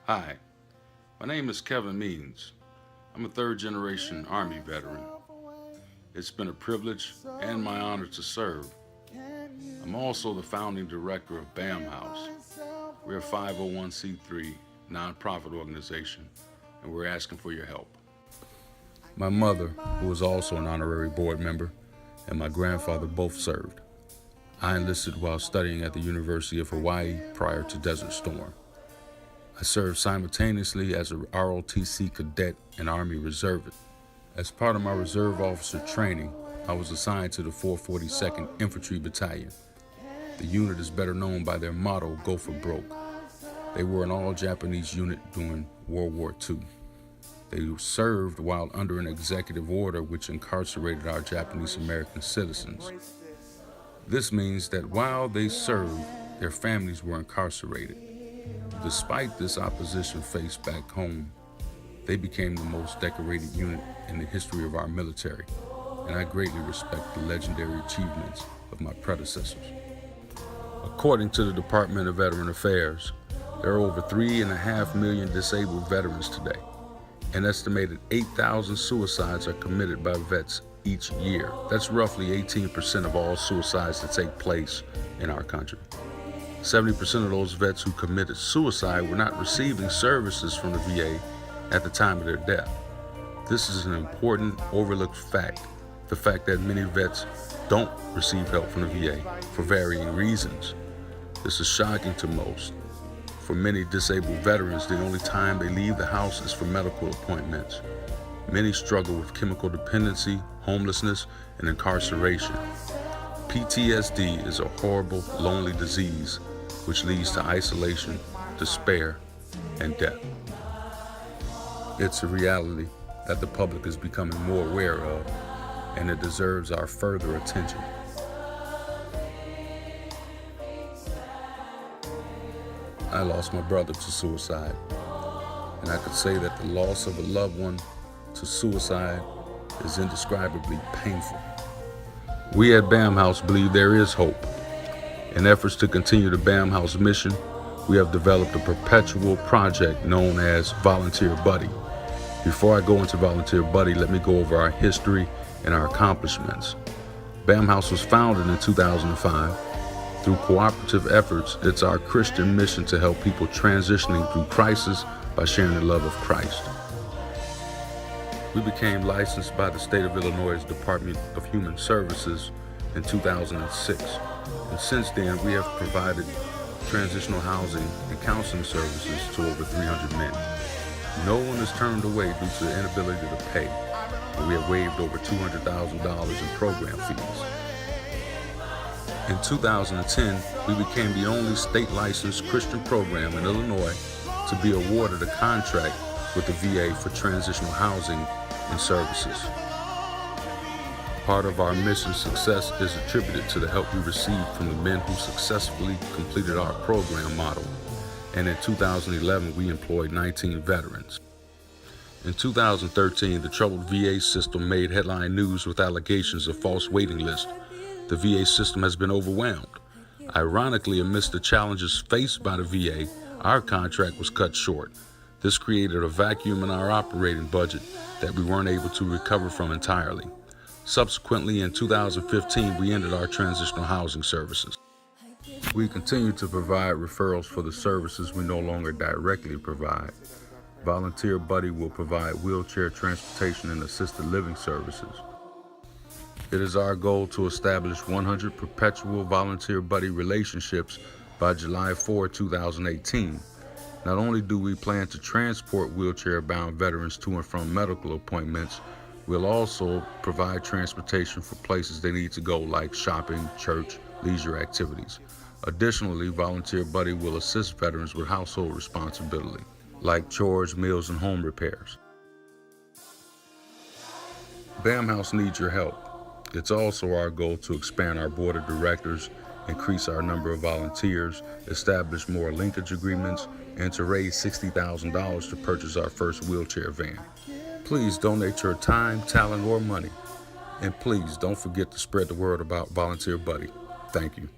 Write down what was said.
Hi, my name is Kevin Means. I'm a third-generation Army veteran. It's been a privilege and my honor to serve. I'm also the founding director of BAM House. We're a 501c3 nonprofit organization, and we're asking for your help. My mother, who is also an honorary board member, and my grandfather both served. I enlisted while studying at the University of Hawaii prior to Desert Storm. I served simultaneously as a ROTC cadet and Army reservist. As part of my reserve officer training, I was assigned to the 442nd Infantry Battalion. The unit is better known by their motto, "Go for Broke." They were an all-Japanese unit during World War II. They served while under an executive order which incarcerated our Japanese American citizens. This means that while they served, their families were incarcerated. Despite this opposition faced back home, they became the most decorated unit in the history of our military, and I greatly respect the legendary achievements of my predecessors. According to the Department of Veteran Affairs, there are over 3.5 million disabled veterans today. An estimated 8,000 suicides are committed by vets each year. That's roughly 18% of all suicides that take place in our country. 70% of those vets who committed suicide were not receiving services from the VA at the time of their death. This is an important overlooked fact, the fact that many vets don't receive help from the VA for varying reasons. This is shocking to most. For many disabled veterans, the only time they leave the house is for medical appointments. Many struggle with chemical dependency, homelessness, and incarceration. PTSD is a horrible, lonely disease which leads to isolation, despair, and death. It's a reality that the public is becoming more aware of, and it deserves our further attention. I lost my brother to suicide, and I could say that the loss of a loved one to suicide is indescribably painful. We at BAM House believe there is hope. In efforts to continue the BAM House mission, we have developed a perpetual project known as Volunteer Buddy. Before I go into Volunteer Buddy, let me go over our history and our accomplishments. BAM House was founded in 2005. Through cooperative efforts, it's our Christian mission to help people transitioning through crisis by sharing the love of Christ. We became licensed by the state of Illinois' Department of Human Services in 2006. And since then, we have provided transitional housing and counseling services to over 300 men. No one is turned away due to the inability to pay, and we have waived over $200,000 in program fees. In 2010, we became the only state-licensed Christian program in Illinois to be awarded a contract with the VA for transitional housing and services. Part of our mission success is attributed to the help we received from the men who successfully completed our program model, and in 2011, we employed 19 veterans. In 2013, the troubled VA system made headline news with allegations of false waiting lists. The VA system has been overwhelmed. Ironically, amidst the challenges faced by the VA, our contract was cut short. This created a vacuum in our operating budget that we weren't able to recover from entirely. Subsequently, in 2015, we ended our transitional housing services. We continue to provide referrals for the services we no longer directly provide. Volunteer Buddy will provide wheelchair transportation and assisted living services. It is our goal to establish 100 perpetual Volunteer Buddy relationships by July 4, 2018. Not only do we plan to transport wheelchair-bound veterans to and from medical appointments, we'll also provide transportation for places they need to go, like shopping, church, leisure activities. Additionally, Volunteer Buddy will assist veterans with household responsibility, like chores, meals, and home repairs. BAM House needs your help. It's also our goal to expand our board of directors, increase our number of volunteers, establish more linkage agreements, and to raise $60,000 to purchase our first wheelchair van. Please donate your time, talent, or money. And please don't forget to spread the word about Volunteer Buddy. Thank you.